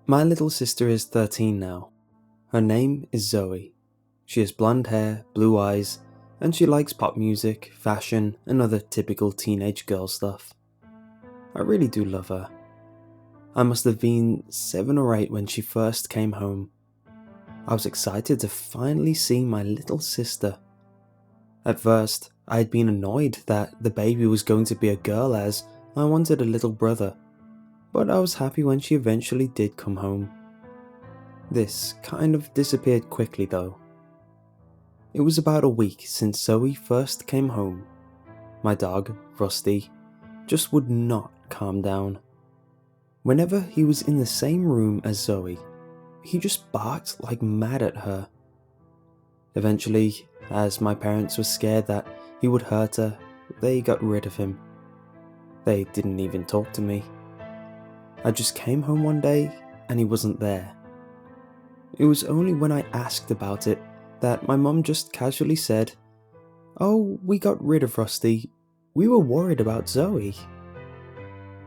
My little sister is 13 now. Her name is Zoe. She has blonde hair, blue eyes, and she likes pop music, fashion, and other typical teenage girl stuff. I really do love her. I must have been 7 or 8 when she first came home. I was excited to finally see my little sister. At first, I had been annoyed that the baby was going to be a girl as I wanted a little brother, but I was happy when she eventually did come home. This kind of disappeared quickly though. It was about a week since Zoe first came home. My dog, Rusty, just would not calm down. Whenever he was in the same room as Zoe, he just barked like mad at her. Eventually, as my parents were scared that he would hurt her, they got rid of him. They didn't even talk to me. I just came home one day and he wasn't there. It was only when I asked about it that my mum just casually said, "Oh, we got rid of Rusty. We were worried about Zoe."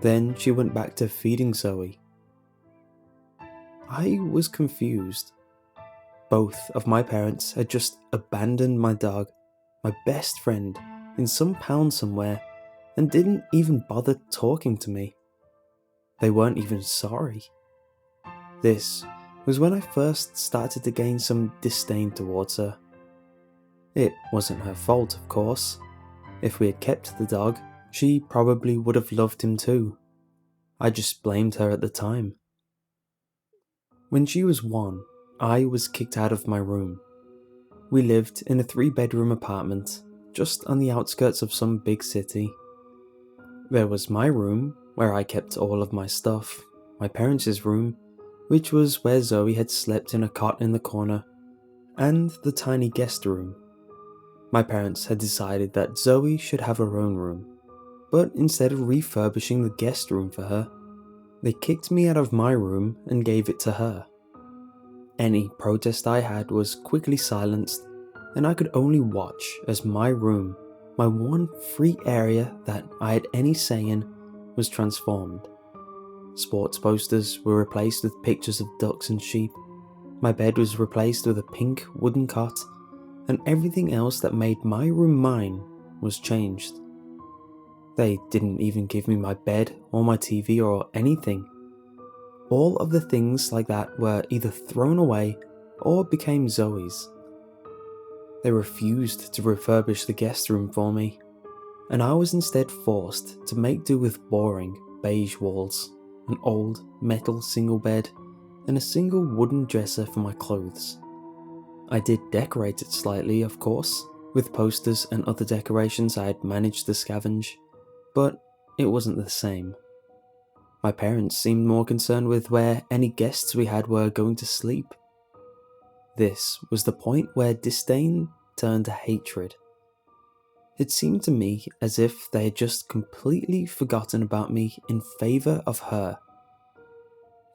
Then she went back to feeding Zoe. I was confused. Both of my parents had just abandoned my dog, my best friend, in some pound somewhere and didn't even bother talking to me. They weren't even sorry. This was when I first started to gain some disdain towards her. It wasn't her fault, of course. If we had kept the dog, she probably would have loved him too. I just blamed her at the time. When she was 1, I was kicked out of my room. We lived in a 3-bedroom apartment, just on the outskirts of some big city. There was my room, where I kept all of my stuff, my parents' room, which was where Zoe had slept in a cot in the corner, and the tiny guest room. My parents had decided that Zoe should have her own room, but instead of refurbishing the guest room for her, they kicked me out of my room and gave it to her. Any protest I had was quickly silenced, and I could only watch as my room, my one free area that I had any say in, was transformed. Sports posters were replaced with pictures of ducks and sheep. My bed was replaced with a pink wooden cot, and everything else that made my room mine was changed. They didn't even give me my bed or my TV or anything. All of the things like that were either thrown away or became Zoe's. They refused to refurbish the guest room for me, and I was instead forced to make do with boring beige walls, an old metal single bed, and a single wooden dresser for my clothes. I did decorate it slightly, of course, with posters and other decorations I had managed to scavenge, but it wasn't the same. My parents seemed more concerned with where any guests we had were going to sleep. This was the point where disdain turned to hatred. It seemed to me as if they had just completely forgotten about me in favour of her.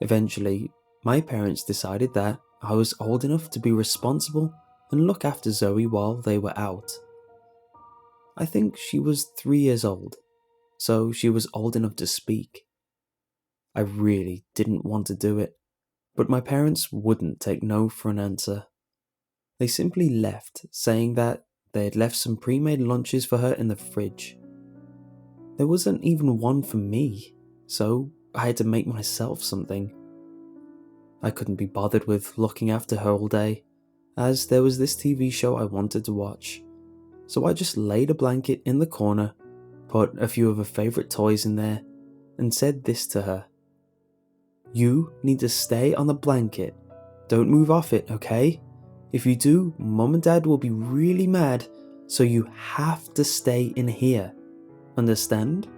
Eventually, my parents decided that I was old enough to be responsible and look after Zoe while they were out. I think she was 3 years old, so she was old enough to speak. I really didn't want to do it, but my parents wouldn't take no for an answer. They simply left, saying that they had left some pre-made lunches for her in the fridge. There wasn't even one for me, so I had to make myself something. I couldn't be bothered with looking after her all day, as there was this TV show I wanted to watch. So I just laid a blanket in the corner, put a few of her favourite toys in there, and said this to her: "You need to stay on the blanket. Don't move off it, okay? If you do, Mum and Dad will be really mad, so you have to stay in here. Understand?"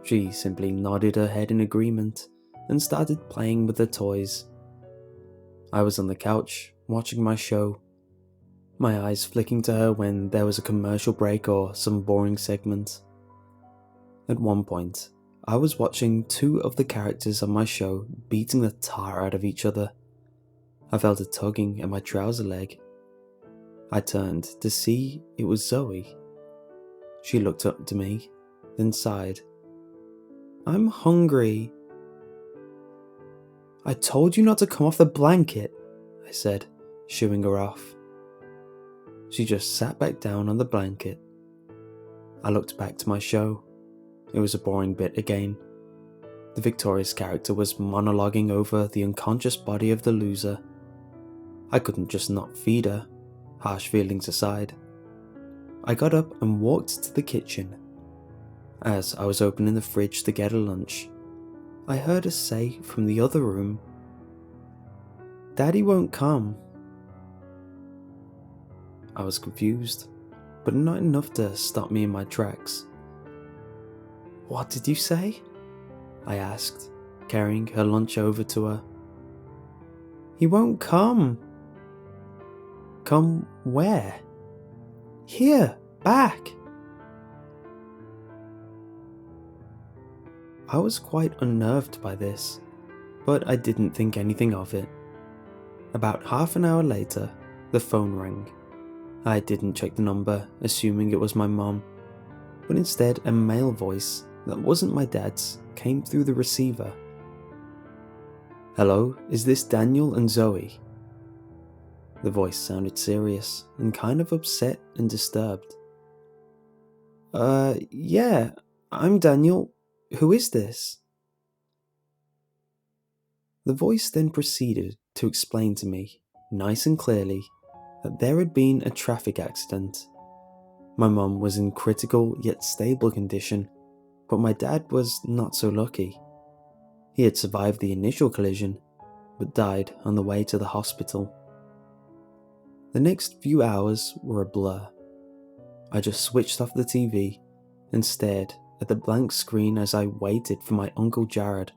She simply nodded her head in agreement and started playing with the toys. I was on the couch, watching my show, my eyes flicking to her when there was a commercial break or some boring segment. At one point, I was watching 2 of the characters on my show beating the tar out of each other. I felt a tugging at my trouser leg. I turned to see it was Zoe. She looked up to me, then sighed. "I'm hungry." I told you not to come off the blanket, I said, shooing her off. She just sat back down on the blanket. I looked back to my show. It was a boring bit again. The victorious character was monologuing over the unconscious body of the loser. I couldn't just not feed her, harsh feelings aside. I got up and walked to the kitchen. As I was opening the fridge to get her lunch, I heard her say from the other room, "Daddy won't come." I was confused, but not enough to stop me in my tracks. "What did you say?" I asked, carrying her lunch over to her. "He won't come." "Come where?" "Here, back." I was quite unnerved by this, but I didn't think anything of it. About half an hour later, the phone rang. I didn't check the number, assuming it was my mum, but instead a male voice that wasn't my dad's came through the receiver. "Hello, is this Daniel and Zoe?" The voice sounded serious and kind of upset and disturbed. Yeah, I'm Daniel. Who is this?" The voice then proceeded to explain to me, nice and clearly, that there had been a traffic accident. My mum was in critical yet stable condition, but my dad was not so lucky. He had survived the initial collision, but died on the way to the hospital. The next few hours were a blur. I just switched off the TV and stared at the blank screen as I waited for my Uncle Jared,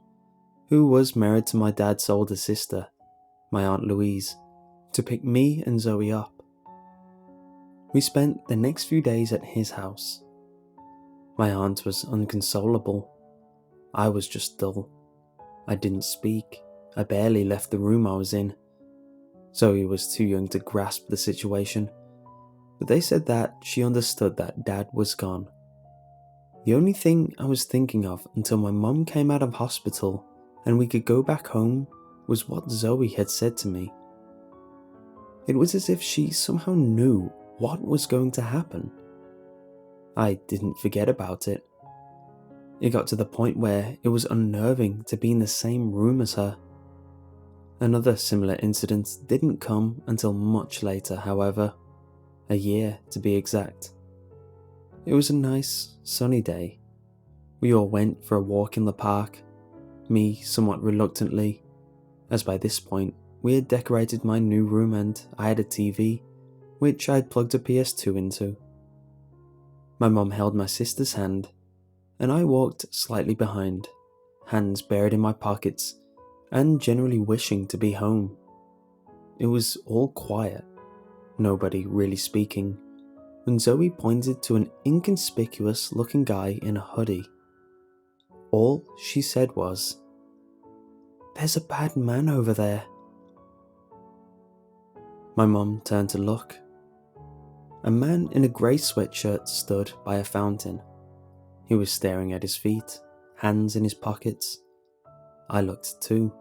who was married to my dad's older sister, my Aunt Louise, to pick me and Zoe up. We spent the next few days at his house. My aunt was unconsolable. I was just dull. I didn't speak. I barely left the room I was in. Zoe was too young to grasp the situation, but they said that she understood that Dad was gone. The only thing I was thinking of until my mum came out of hospital and we could go back home was what Zoe had said to me. It was as if she somehow knew what was going to happen. I didn't forget about it. It got to the point where it was unnerving to be in the same room as her. Another similar incident didn't come until much later, however, a year to be exact. It was a nice, sunny day. We all went for a walk in the park, me somewhat reluctantly, as by this point we had decorated my new room and I had a TV, which I had plugged a PS2 into. My mum held my sister's hand, and I walked slightly behind, hands buried in my pockets, and generally wishing to be home. It was all quiet, nobody really speaking, when Zoe pointed to an inconspicuous-looking guy in a hoodie. All she said was, "There's a bad man over there." My mum turned to look. A man in a grey sweatshirt stood by a fountain. He was staring at his feet, hands in his pockets. I looked too.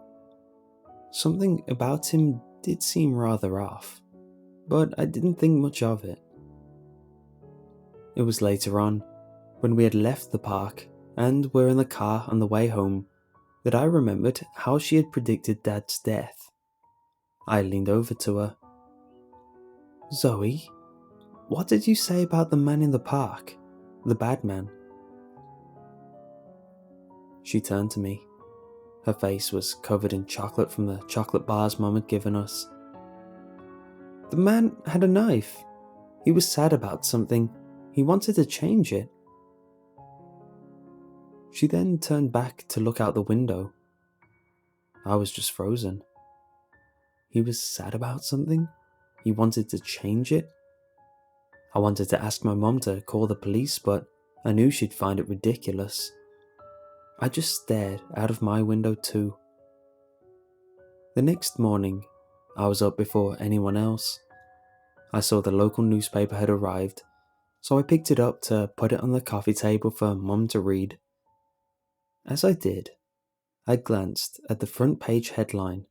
Something about him did seem rather off, but I didn't think much of it. It was later on, when we had left the park and were in the car on the way home, that I remembered how she had predicted Dad's death. I leaned over to her. "Zoe, what did you say about the man in the park? The bad man?" She turned to me. Her face was covered in chocolate from the chocolate bars Mum had given us. "The man had a knife. He was sad about something. He wanted to change it." She then turned back to look out the window. I was just frozen. He was sad about something? He wanted to change it? I wanted to ask my mum to call the police, but I knew she'd find it ridiculous. I just stared out of my window too. The next morning, I was up before anyone else. I saw the local newspaper had arrived, so I picked it up to put it on the coffee table for Mum to read. As I did, I glanced at the front page headline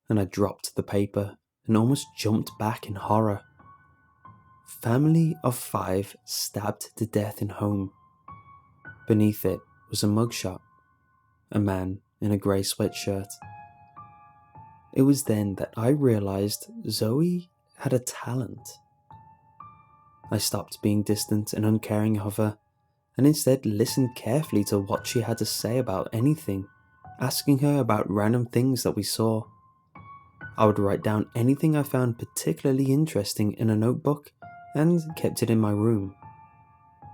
and I dropped the paper and almost jumped back in horror. Family of 5 stabbed to death in home. Beneath it was a mugshot, a man in a grey sweatshirt. It was then that I realised Zoe had a talent. I stopped being distant and uncaring of her, and instead listened carefully to what she had to say about anything, asking her about random things that we saw. I would write down anything I found particularly interesting in a notebook and kept it in my room.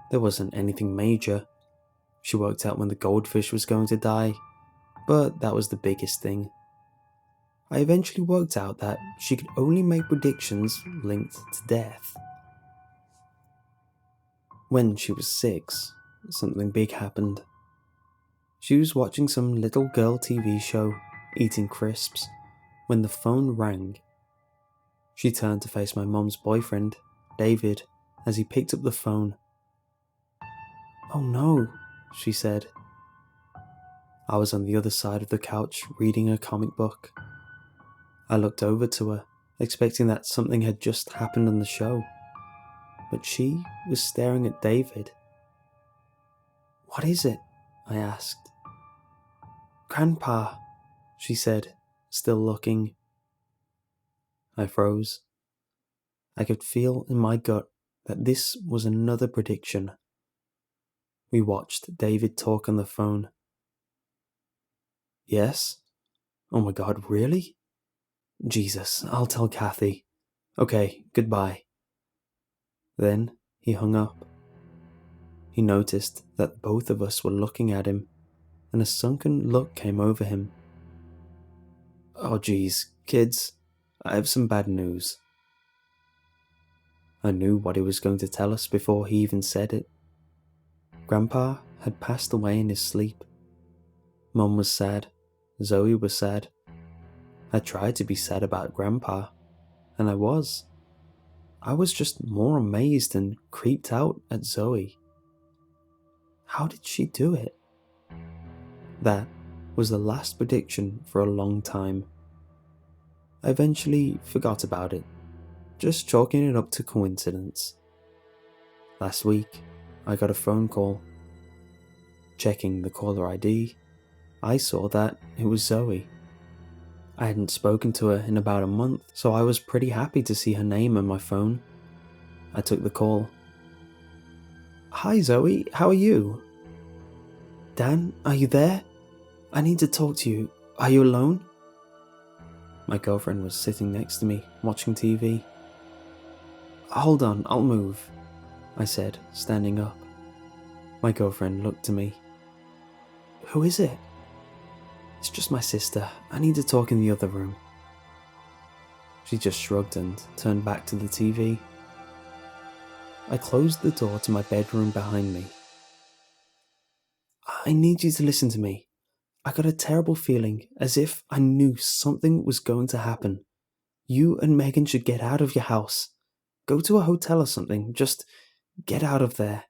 There wasn't anything major. She worked out when the goldfish was going to die, but that was the biggest thing. I eventually worked out that she could only make predictions linked to death. When she was 6, something big happened. She was watching some little girl TV show, eating crisps, when the phone rang. She turned to face my mum's boyfriend, David, as he picked up the phone. "Oh no," she said. I was on the other side of the couch reading a comic book. I looked over to her, expecting that something had just happened on the show, but she was staring at David. "What is it?" I asked. "Grandpa," she said, still looking. I froze. I could feel in my gut that this was another prediction. We watched David talk on the phone. "Yes? Oh my God, really? Jesus, I'll tell Kathy. Okay, goodbye." Then he hung up. He noticed that both of us were looking at him, and a sunken look came over him. "Oh geez, kids, I have some bad news." I knew what he was going to tell us before he even said it. Grandpa had passed away in his sleep. Mum was sad. Zoe was sad. I tried to be sad about Grandpa, and I was. I was just more amazed and creeped out at Zoe. How did she do it? That was the last prediction for a long time. I eventually forgot about it, just chalking it up to coincidence. Last week, I got a phone call. Checking the caller ID, I saw that it was Zoe. I hadn't spoken to her in about a month, so I was pretty happy to see her name on my phone. I took the call. "Hi Zoe, how are you?" "Dan, are you there? I need to talk to you. Are you alone?" My girlfriend was sitting next to me, watching TV. "Hold on, I'll move," I said, standing up. My girlfriend looked to me. "Who is it?" "It's just my sister. I need to talk in the other room." She just shrugged and turned back to the TV. I closed the door to my bedroom behind me. "I need you to listen to me. I got a terrible feeling, as if I knew something was going to happen. You and Megan should get out of your house. Go to a hotel or something. Just get out of there."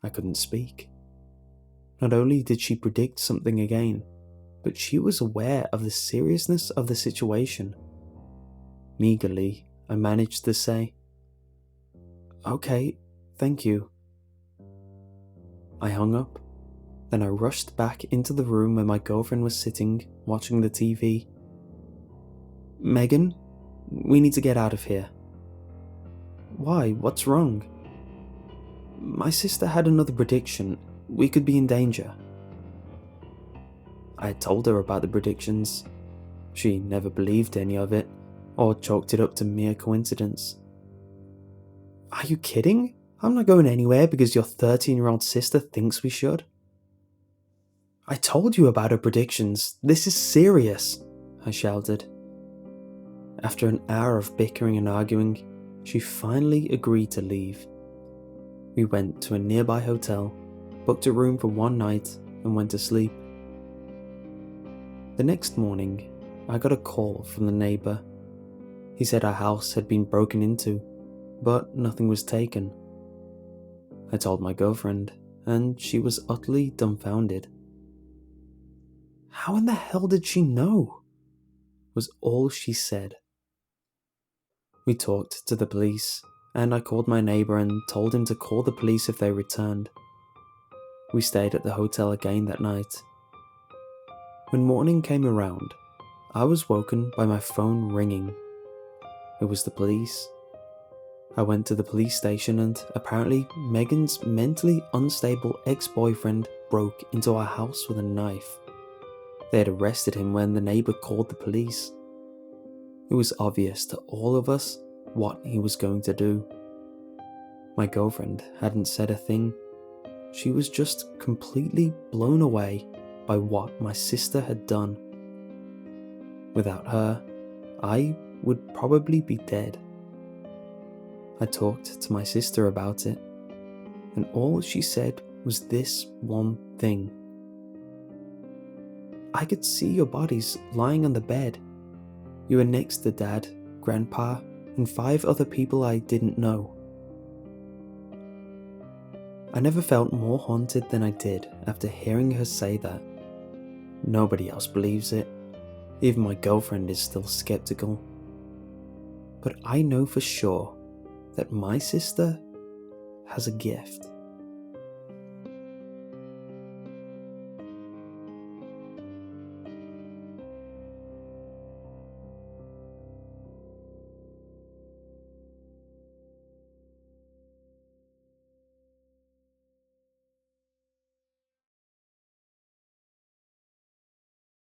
I couldn't speak. Not only did she predict something again, but she was aware of the seriousness of the situation. Meagerly, I managed to say, "Okay, thank you." I hung up. Then I rushed back into the room where my girlfriend was sitting, watching the TV. "Megan, we need to get out of here." "Why? What's wrong?" "My sister had another prediction. We could be in danger." I had told her about the predictions. She never believed any of it, or chalked it up to mere coincidence. "Are you kidding? I'm not going anywhere because your 13-year-old sister thinks we should." "I told you about her predictions. This is serious," I shouted. After an hour of bickering and arguing, she finally agreed to leave. We went to a nearby hotel, booked a room for one night, and went to sleep. The next morning, I got a call from the neighbour. He said our house had been broken into, but nothing was taken. I told my girlfriend, and she was utterly dumbfounded. "How in the hell did she know?" was all she said. We talked to the police, and I called my neighbour and told him to call the police if they returned. We stayed at the hotel again that night. When morning came around, I was woken by my phone ringing. It was the police. I went to the police station and apparently Megan's mentally unstable ex-boyfriend broke into our house with a knife. They had arrested him when the neighbour called the police. It was obvious to all of us what he was going to do. My girlfriend hadn't said a thing. She was just completely blown away by what my sister had done. Without her, I would probably be dead. I talked to my sister about it, and all she said was this one thing. "I could see your bodies lying on the bed. You were next to Dad, Grandpa, and 5 other people I didn't know." I never felt more haunted than I did after hearing her say that. Nobody else believes it. Even my girlfriend is still skeptical. But I know for sure that my sister has a gift.